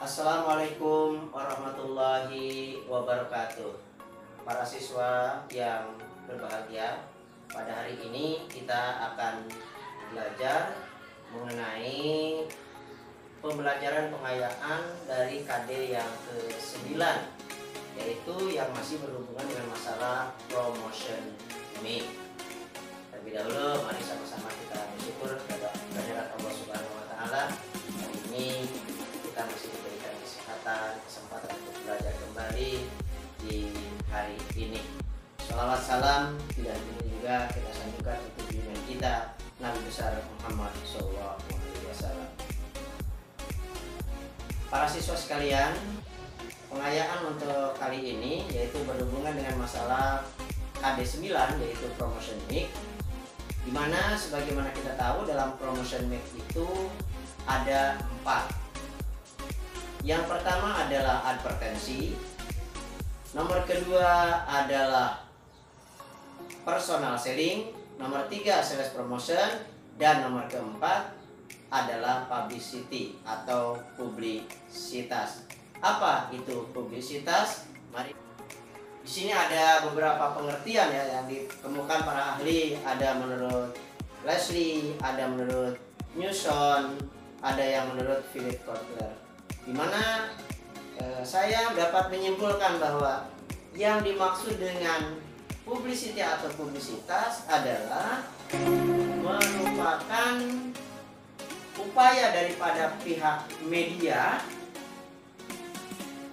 Assalamualaikum warahmatullahi wabarakatuh. Para siswa yang berbahagia, pada hari ini kita akan belajar mengenai pembelajaran pengayaan dari KD yang ke-9, yaitu yang masih berhubungan dengan masalah promotion MIG. Terlebih dahulu, mari sama-sama kita bersyukur kepada kehadirat Allah Subhanahu wa Ta'ala. Hari ini kita masih diberikan kesempatan untuk belajar kembali di hari ini. Shalawat salam tidak henti juga kita sanjungkan untuk junjungan kita Nabi besar Muhammad SAW. Para siswa sekalian, pengayaan untuk kali ini yaitu berhubungan dengan masalah KD 9, yaitu promotion MIG, di mana sebagaimana kita tahu dalam promotion MIG itu ada 4. Yang pertama adalah advertensi, nomor kedua adalah personal selling, nomor 3 sales promotion, dan nomor keempat adalah publicity atau publisitas. Apa itu publisitas? Mari. Di sini ada beberapa pengertian yang ditemukan para ahli. Ada menurut Leslie, ada menurut Newson, ada yang menurut Philip Kotler. Di mana saya dapat menyimpulkan bahwa yang dimaksud dengan publicity atau publisitas adalah merupakan upaya daripada pihak media,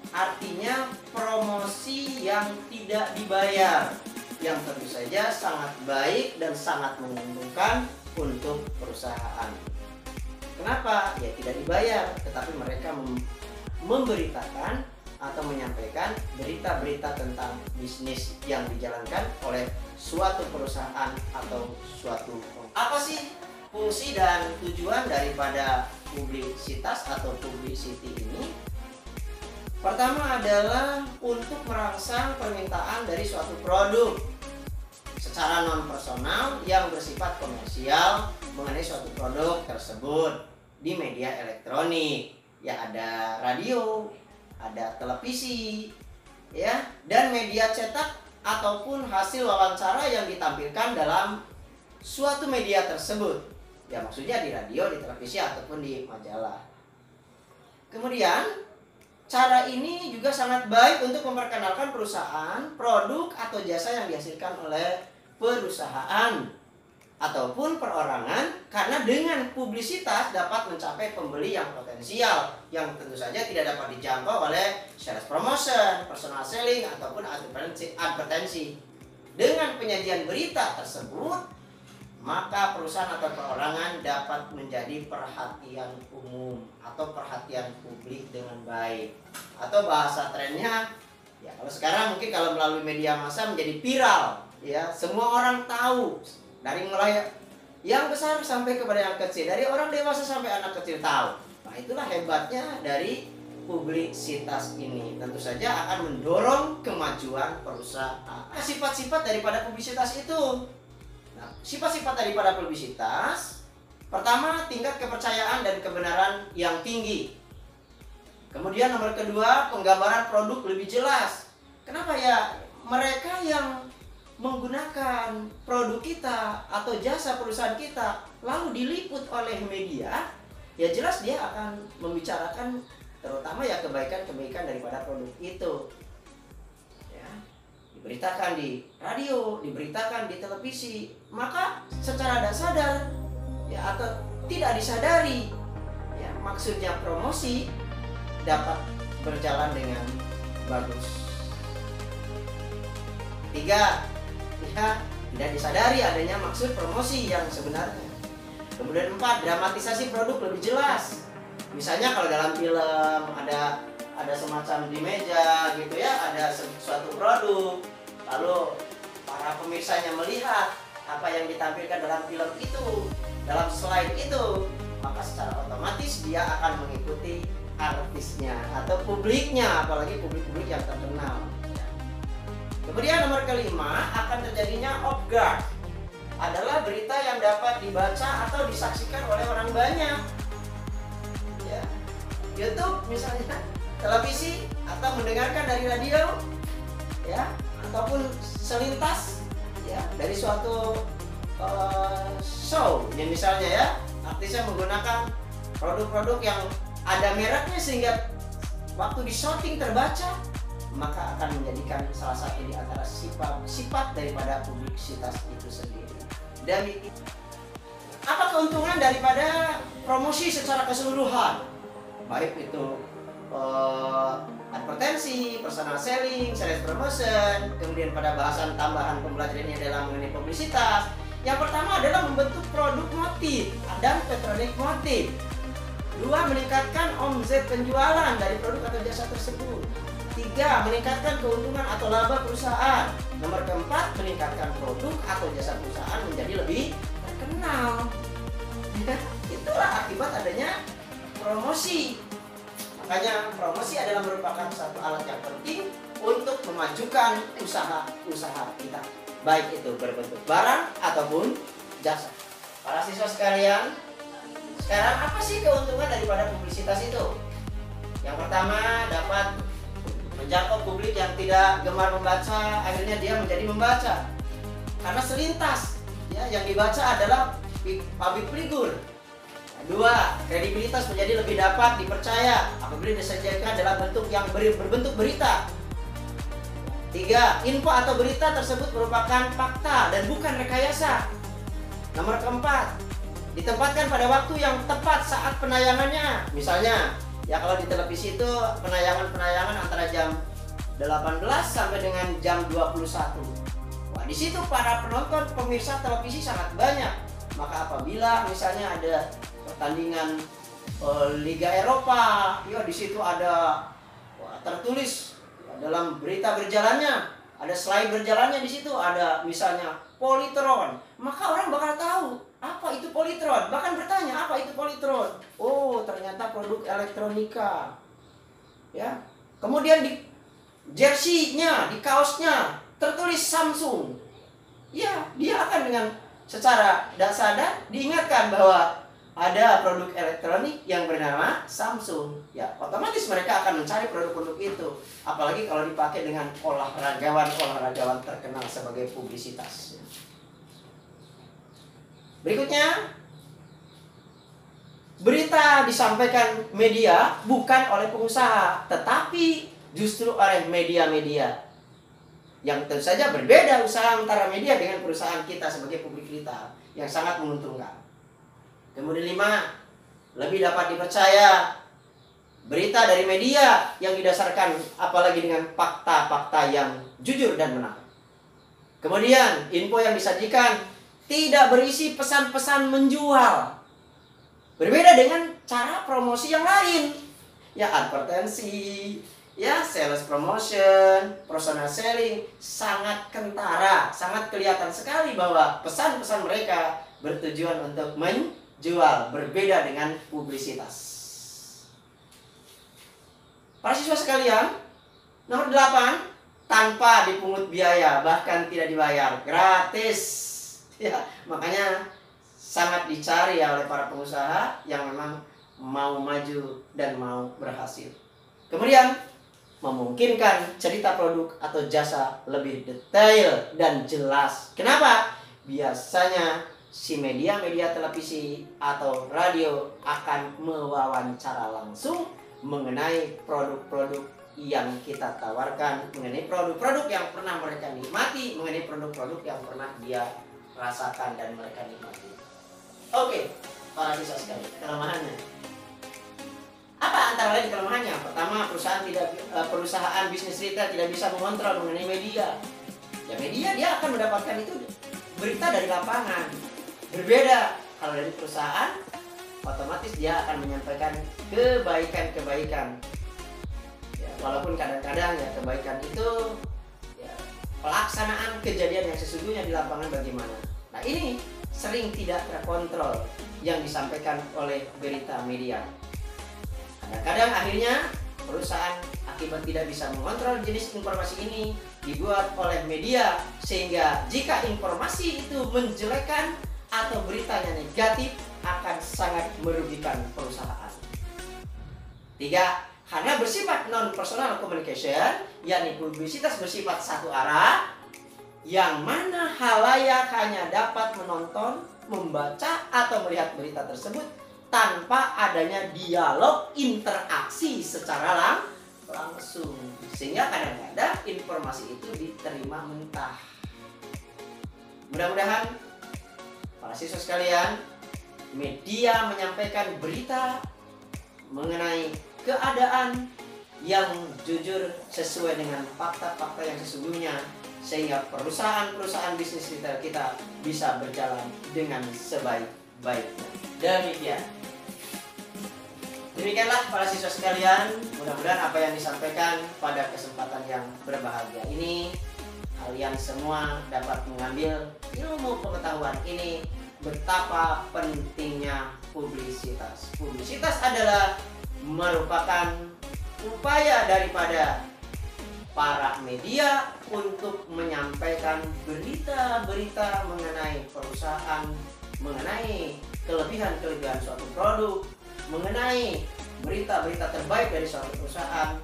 artinya promosi yang tidak dibayar, yang tentu saja sangat baik dan sangat menguntungkan untuk perusahaan. Kenapa? Ya tidak dibayar, tetapi mereka memberitakan atau menyampaikan berita-berita tentang bisnis yang dijalankan oleh suatu perusahaan atau suatu. Apa sih fungsi dan tujuan daripada publisitas atau publicity ini? Pertama adalah untuk merangsang permintaan dari suatu produk secara non-personal yang bersifat komersial mengenai suatu produk tersebut di media elektronik. Ya, ada radio, ada televisi, ya, dan media cetak ataupun hasil wawancara yang ditampilkan dalam suatu media tersebut. Ya, maksudnya di radio, di televisi ataupun di majalah. Kemudian cara ini juga sangat baik untuk memperkenalkan perusahaan, produk atau jasa yang dihasilkan oleh perusahaan ataupun perorangan, karena dengan publisitas dapat mencapai pembeli yang potensial yang tentu saja tidak dapat dijangkau oleh sales promotion, personal selling ataupun advertensi. Dengan penyajian berita tersebut, maka perusahaan atau perorangan dapat menjadi perhatian umum atau perhatian publik dengan baik. Atau bahasa trennya, ya kalau sekarang mungkin kalau melalui media massa menjadi viral, ya semua orang tahu, dari mulai yang besar sampai kepada yang kecil, dari orang dewasa sampai anak kecil tahu. Nah, itulah hebatnya dari publisitas ini. Tentu saja akan mendorong kemajuan perusahaan. Sifat-sifat daripada publisitas itu. Nah, sifat-sifat daripada publisitas, pertama, tingkat kepercayaan dan kebenaran yang tinggi. Kemudian nomor kedua, penggambaran produk lebih jelas. Kenapa ya? Mereka yang menggunakan produk kita atau jasa perusahaan kita lalu diliput oleh media, ya jelas dia akan membicarakan terutama ya kebaikan-kebaikan daripada produk itu. Ya, diberitakan di radio, diberitakan di televisi, maka secara tidak sadar ya atau tidak disadari, ya maksudnya promosi dapat berjalan dengan bagus. 3, ya tidak disadari adanya maksud promosi yang sebenarnya. Kemudian 4, dramatisasi produk lebih jelas. Misalnya kalau dalam film ada semacam di meja gitu ya, ada suatu produk, lalu para pemirsanya melihat apa yang ditampilkan dalam film itu, dalam slide itu, maka secara otomatis dia akan mengikuti artisnya atau publiknya, apalagi publik-publik yang terkenal. Kemudian nomor kelima, akan terjadinya off guard. Adalah berita yang dapat dibaca atau disaksikan oleh orang banyak. Ya. YouTube misalnya, televisi, atau mendengarkan dari radio, ya, ataupun selintas, ya, dari suatu show, ya misalnya ya, artisnya menggunakan produk-produk yang ada mereknya sehingga waktu di shooting terbaca, maka akan menjadikan salah satu di antara sifat daripada publisitas itu sendiri. Dan apa keuntungan daripada promosi secara keseluruhan? Baik itu advertensi, personal selling, sales promotion, kemudian pada bahasan tambahan pembelajaran ini adalah mengenai publisitas. Yang pertama adalah membentuk produk motif dan petronik motif. Dua, meningkatkan omset penjualan dari produk atau jasa tersebut. Tiga, meningkatkan keuntungan atau laba perusahaan. Nomor keempat, meningkatkan produk atau jasa perusahaan menjadi lebih terkenal. Itulah akibat adanya promosi. Makanya promosi adalah merupakan satu alat yang penting untuk memajukan usaha kita, baik itu berbentuk barang ataupun jasa. Para siswa sekalian, sekarang apa sih keuntungan daripada publisitas itu? Yang pertama, dapat menjangkau publik yang tidak gemar membaca, akhirnya dia menjadi membaca karena selintas, ya, yang dibaca adalah public figure. Dua, kredibilitas menjadi lebih dapat dipercaya apabila disajikan dalam bentuk yang berbentuk berita. Tiga, info atau berita tersebut merupakan fakta dan bukan rekayasa. Nomor keempat, ditempatkan pada waktu yang tepat saat penayangannya. Misalnya, ya kalau di televisi itu penayangan antara jam 18 sampai dengan jam 21. Wah, di situ para penonton pemirsa televisi sangat banyak. Maka apabila misalnya ada pertandingan Liga Eropa, ya di situ ada tertulis dalam berita berjalannya, ada slide berjalannya, di situ ada misalnya polytron, maka orang bakal tahu apa itu polytron, bahkan bertanya apa itu polytron. Oh, ternyata produk elektronika, ya. Kemudian di jersey-nya, di kaosnya tertulis Samsung, ya, dia akan dengan secara tidak sadar diingatkan bahwa ada produk elektronik yang bernama Samsung, ya, otomatis mereka akan mencari produk-produk itu. Apalagi kalau dipakai dengan olahragawan terkenal sebagai publisitas. Berikutnya, berita disampaikan media bukan oleh pengusaha, tetapi justru oleh media-media. Yang tentu saja berbeda usaha antara media dengan perusahaan kita sebagai publik kita, yang sangat menguntungkan. Kemudian 5, lebih dapat dipercaya berita dari media yang didasarkan apalagi dengan fakta-fakta yang jujur dan benar. Kemudian info yang disajikan tidak berisi pesan-pesan menjual. Berbeda dengan cara promosi yang lain, ya, advertensi, ya, sales promotion, personal selling, sangat kentara, sangat kelihatan sekali bahwa pesan-pesan mereka bertujuan untuk menjual, berbeda dengan publisitas. Para siswa sekalian, nomor 8, tanpa dipungut biaya, bahkan tidak dibayar, gratis. Ya, makanya sangat dicari ya oleh para pengusaha yang memang mau maju dan mau berhasil. Kemudian memungkinkan cerita produk atau jasa lebih detail dan jelas. Kenapa? Biasanya si media-media televisi atau radio akan mewawancara langsung mengenai produk-produk yang kita tawarkan, mengenai produk-produk yang pernah mereka nikmati, mengenai produk-produk yang pernah dia rasakan dan mereka nikmati. Oke, para siswa sekalian, kelemahannya apa antara lain kelemahannya? Pertama, perusahaan bisnis retail tidak bisa mengontrol mengenai media. Ya, media dia akan mendapatkan itu berita dari lapangan. Berbeda kalau dari perusahaan, otomatis dia akan menyampaikan kebaikan-kebaikan. Ya, walaupun kadang-kadang ya kebaikan itu ya, pelaksanaan kejadian yang sesungguhnya di lapangan bagaimana. Nah, ini sering tidak terkontrol yang disampaikan oleh berita media. Kadang-kadang akhirnya perusahaan akibat tidak bisa mengontrol jenis informasi ini dibuat oleh media, sehingga jika informasi itu menjelekkan atau beritanya negatif akan sangat merugikan perusahaan. Tiga, karena bersifat non-personal communication, yakni publisitas bersifat satu arah, yang mana halayak hanya dapat menonton, membaca, atau melihat berita tersebut tanpa adanya dialog interaksi secara langsung. Sehingga kadang-kadang informasi itu diterima mentah. Mudah-mudahan para siswa sekalian, media menyampaikan berita mengenai keadaan yang jujur sesuai dengan fakta-fakta yang sesungguhnya, sehingga perusahaan-perusahaan bisnis retail kita bisa berjalan dengan sebaik-baiknya. Demikianlah para siswa sekalian, mudah-mudahan apa yang disampaikan pada kesempatan yang berbahagia ini, kalian semua dapat mengambil ilmu pengetahuan ini betapa pentingnya publisitas. Publisitas adalah merupakan upaya daripada para media untuk menyampaikan berita-berita mengenai perusahaan, mengenai kelebihan-kelebihan suatu produk, mengenai berita-berita terbaik dari suatu perusahaan,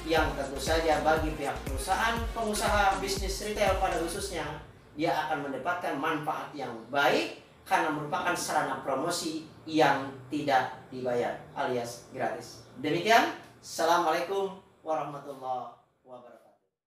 yang tentu saja bagi pihak perusahaan, pengusaha bisnis retail pada khususnya, dia akan mendapatkan manfaat yang baik karena merupakan sarana promosi yang tidak dibayar alias gratis. Demikian, Assalamualaikum warahmatullahi wabarakatuh.